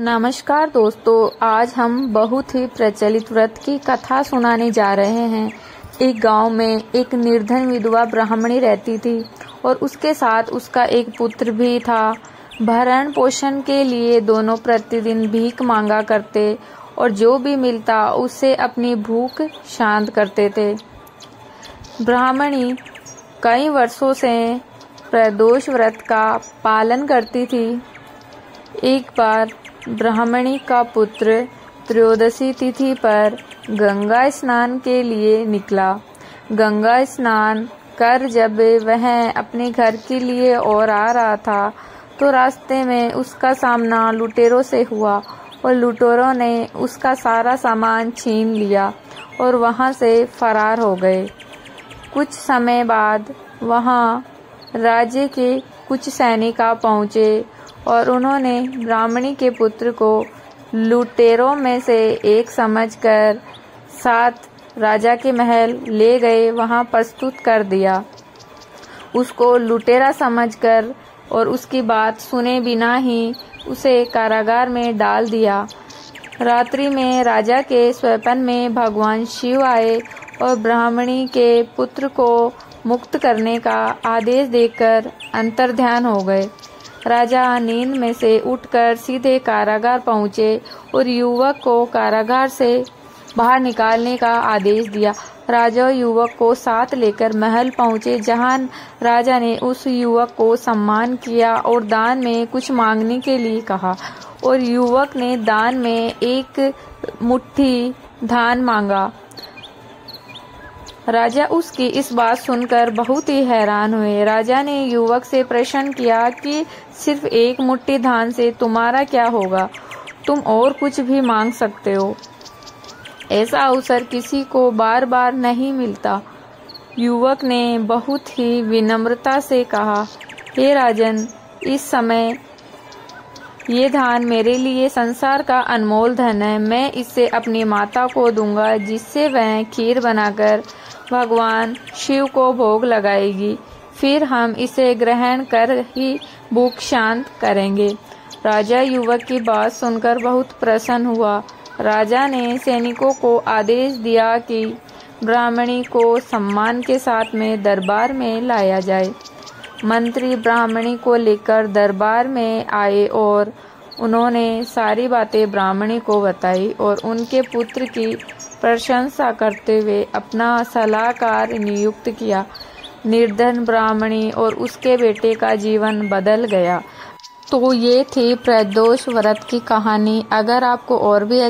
नमस्कार दोस्तों, आज हम बहुत ही प्रचलित व्रत की कथा सुनाने जा रहे हैं। एक गांव में एक निर्धन विधवा ब्राह्मणी रहती थी और उसके साथ उसका एक पुत्र भी था। भरण पोषण के लिए दोनों प्रतिदिन भीख मांगा करते और जो भी मिलता उससे अपनी भूख शांत करते थे। ब्राह्मणी कई वर्षों से प्रदोष व्रत का पालन करती थी। एक बार ब्राह्मणी का पुत्र त्रयोदशी तिथि पर गंगा स्नान के लिए निकला। गंगा स्नान कर जब वह अपने घर के लिए और आ रहा था तो रास्ते में उसका सामना लुटेरों से हुआ और लुटेरों ने उसका सारा सामान छीन लिया और वहां से फरार हो गए। कुछ समय बाद वहां राज्य के कुछ सैनिक आ पहुंचे और उन्होंने ब्राह्मणी के पुत्र को लुटेरों में से एक समझकर साथ राजा के महल ले गए, वहां प्रस्तुत कर दिया। उसको लुटेरा समझकर और उसकी बात सुने बिना ही उसे कारागार में डाल दिया। रात्रि में राजा के स्वप्न में भगवान शिव आए और ब्राह्मणी के पुत्र को मुक्त करने का आदेश देकर अंतर्ध्यान हो गए। राजा नींद में से उठकर सीधे कारागार पहुंचे और युवक को कारागार से बाहर निकालने का आदेश दिया। राजा युवक को साथ लेकर महल पहुंचे, जहां राजा ने उस युवक को सम्मान किया और दान में कुछ मांगने के लिए कहा और युवक ने दान में एक मुट्ठी धान मांगा। राजा उसकी इस बात सुनकर बहुत ही हैरान हुए। राजा ने युवक से प्रश्न किया कि सिर्फ एक मुट्ठी धान से तुम्हारा क्या होगा? तुम और कुछ भी मांग सकते हो। ऐसा अवसर किसी को बार बार नहीं मिलता। युवक ने बहुत ही विनम्रता से कहा, हे राजन, इस समय ये धान मेरे लिए संसार का अनमोल धन है। मैं इसे अपनी माता को दूंगा, जिससे वह खीर बनाकर भगवान शिव को भोग लगाएगी। फिर हम इसे ग्रहण कर ही भूख शांत करेंगे। राजा युवक की बात सुनकर बहुत प्रसन्न हुआ। राजा ने सैनिकों को आदेश दिया कि ब्राह्मणी को सम्मान के साथ में दरबार में लाया जाए। मंत्री ब्राह्मणी को लेकर दरबार में आए और उन्होंने सारी बातें ब्राह्मणी को बताई और उनके पुत्र की प्रशंसा करते हुए अपना सलाहकार नियुक्त किया। निर्धन ब्राह्मणी और उसके बेटे का जीवन बदल गया। तो ये थी प्रदोष व्रत की कहानी। अगर आपको और भी